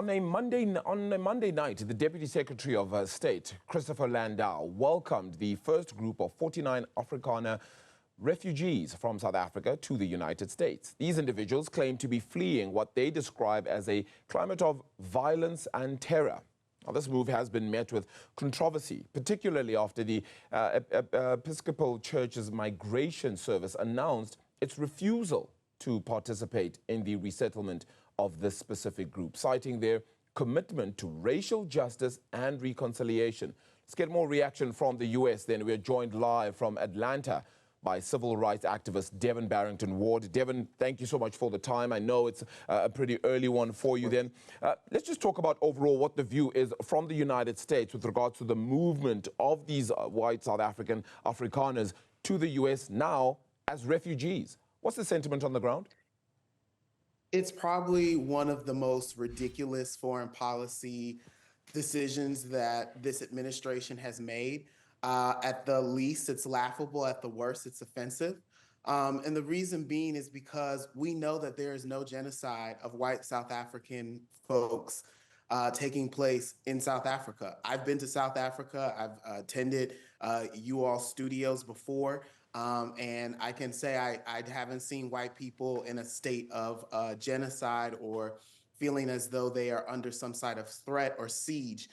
On a Monday night, the Deputy Secretary of State, Christopher Landau, welcomed the first group of 49 Afrikaner refugees from South Africa to the United States. These individuals claim to be fleeing what they describe as a climate of violence and terror. Now, this move has been met with controversy, particularly after the Episcopal Church's migration service announced its refusal to participate in the resettlement of this specific group, citing their commitment to racial justice and reconciliation. Let's get more reaction from the U.S. then. We're joined live from Atlanta by civil rights activist Devin Barrington-Ward. Devin, thank you so much for the time. I know it's a pretty early one for you then. Let's just talk about overall what the view is from the United States with regards to the movement of these white South African Afrikaners to the U.S. now as refugees. What's the sentiment on the ground? It's probably one of the most ridiculous foreign policy decisions that this administration has made. At the least, it's laughable. At the worst, it's offensive. And the reason being is because we know that there is no genocide of white South African folks taking place in South Africa. I've been to South Africa. I've attended U.S studios before. And I can say I haven't seen white people in a state of genocide or feeling as though they are under some sort of threat or siege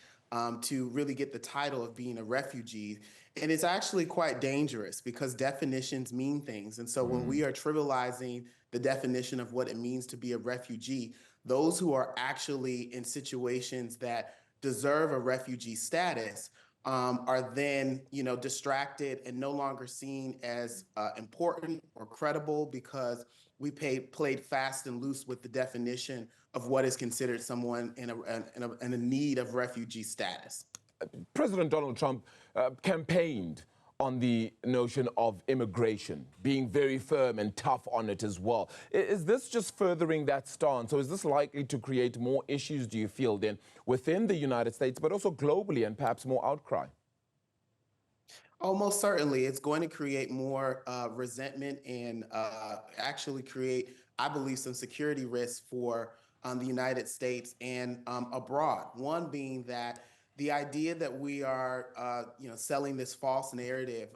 to really get the title of being a refugee. And it's actually quite dangerous because definitions mean things. And so when we are trivializing the definition of what it means to be a refugee, those who are actually in situations that deserve a refugee status are then, distracted and no longer seen as important or credible because we played fast and loose with the definition of what is considered someone in a need of refugee status. President Donald Trump campaigned on the notion of immigration, being very firm and tough on it as well. Is this just furthering that stance? So is this likely to create more issues, do you feel, then, within the United States, but also globally and perhaps more outcry? Oh, most certainly. It's going to create more resentment and actually create, I believe, some security risks for the United States and abroad. One being that the idea that we are, selling this false narrative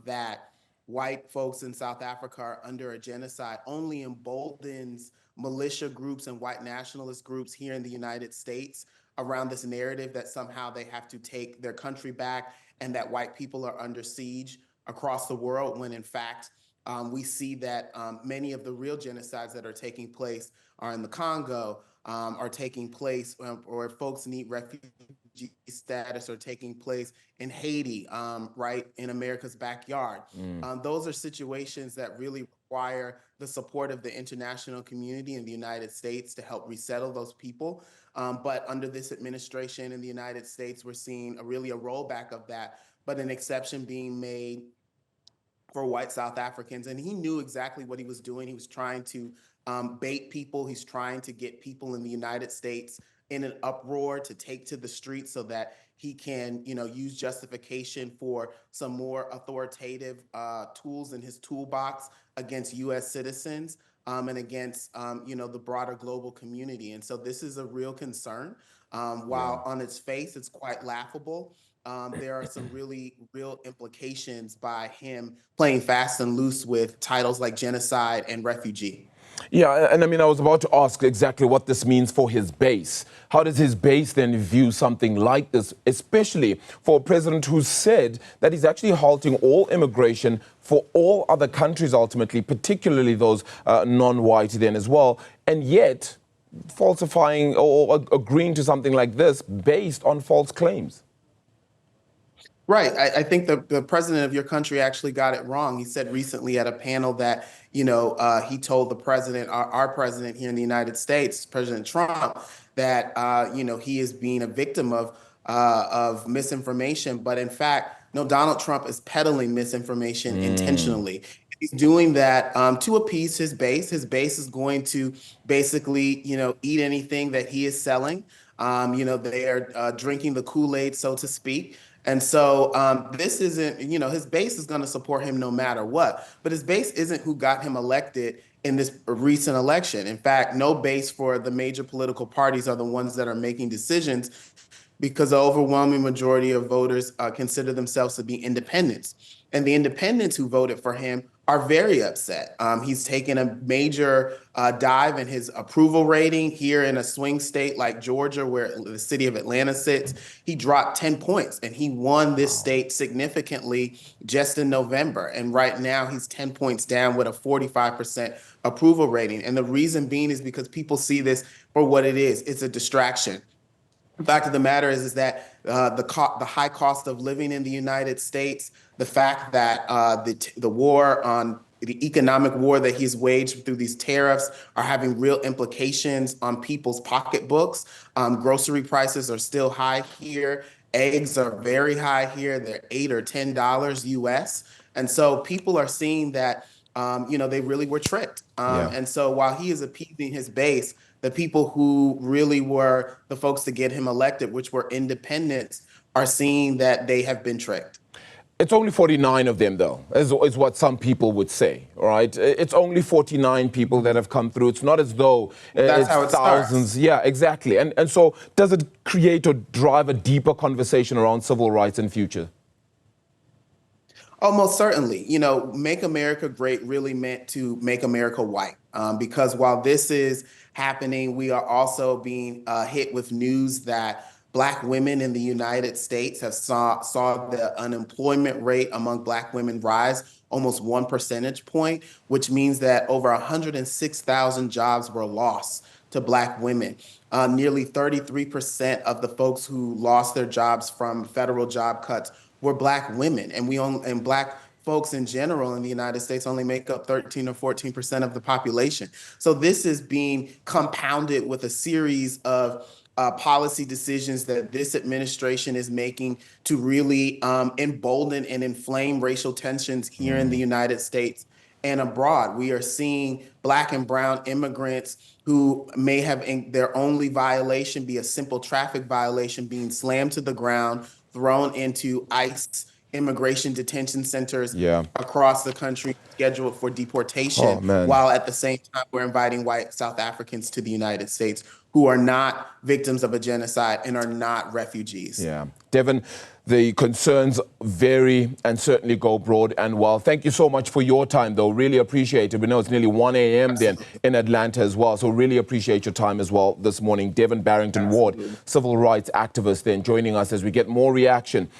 that white folks in South Africa are under a genocide only emboldens militia groups and white nationalist groups here in the United States around this narrative that somehow they have to take their country back and that white people are under siege across the world, when in fact, we see that many of the real genocides that are taking place are in the Congo, are taking place, or folks need refugee status, are taking place in Haiti, right in America's backyard. Those are situations that really require the support of the international community in the United States to help resettle those people. But under this administration in the United States, we're seeing really a rollback of that, but an exception being made for white South Africans. And he knew exactly what he was doing. He was trying to bait people. He's trying to get people in the United States in an uproar to take to the streets so that he can, use justification for some more authoritative tools in his toolbox against U.S. citizens and against, the broader global community. And so this is a real concern. While on its face, it's quite laughable. There are some really real implications by him playing fast and loose with titles like genocide and refugee. Yeah, and I was about to ask exactly what this means for his base. How does his base then view something like this, especially for a president who said that he's actually halting all immigration for all other countries ultimately, particularly those non-white then as well, and yet falsifying or agreeing to something like this based on false claims? Right. I think the president of your country actually got it wrong. He said recently at a panel that, he told the president, our president here in the United States, President Trump, that, he is being a victim of misinformation. But in fact, no, Donald Trump is peddling misinformation intentionally. He's doing that to appease his base. His base is going to basically, eat anything that he is selling. They are drinking the Kool-Aid, so to speak. And so this isn't, his base is going to support him no matter what. But his base isn't who got him elected in this recent election. In fact, no base for the major political parties are the ones that are making decisions because the overwhelming majority of voters consider themselves to be independents. And the independents who voted for him are very upset. He's taken a major dive in his approval rating here in a swing state like Georgia, where the city of Atlanta sits. He dropped 10 points and he won this state significantly just in November. And right now he's 10 points down with a 45% approval rating. And the reason being is because people see this for what it is. It's a distraction. The fact of the matter is that the high cost of living in the United States, the fact that the war on the economic war that he's waged through these tariffs are having real implications on people's pocketbooks. Grocery prices are still high here. Eggs are very high here. They're $8 or $10 US. And so people are seeing that, they really were tricked. And so while he is appeasing his base, the people who really were the folks to get him elected, which were independents, are seeing that they have been tricked. It's only 49 of them, though, is what some people would say, all right? It's only 49 people that have come through. It's not as though That's it's how it thousands. starts. Yeah, exactly. And so does it create or drive a deeper conversation around civil rights in future? Almost certainly. Make America Great really meant to make America white. Because while this is happening, we are also being hit with news that Black women in the United States have saw the unemployment rate among Black women rise almost 1 percentage point, which means that over 106,000 jobs were lost to Black women. Nearly 33% of the folks who lost their jobs from federal job cuts were Black women, and Black folks in general in the United States only make up 13 or 14% of the population. So this is being compounded with a series of policy decisions that this administration is making to really embolden and inflame racial tensions here in the United States and abroad. We are seeing Black and brown immigrants who may have their only violation be a simple traffic violation being slammed to the ground, thrown into ICE immigration detention centers across the country scheduled for deportation, while at the same time we're inviting white South Africans to the United States who are not victims of a genocide and are not refugees. Yeah. Devin, the concerns vary and certainly go broad and wide. Thank you so much for your time, though. Really appreciate it. We know it's nearly 1 a.m. then in Atlanta as well, so really appreciate your time as well this morning. Devin Barrington-Ward, civil rights activist, then joining us as we get more reaction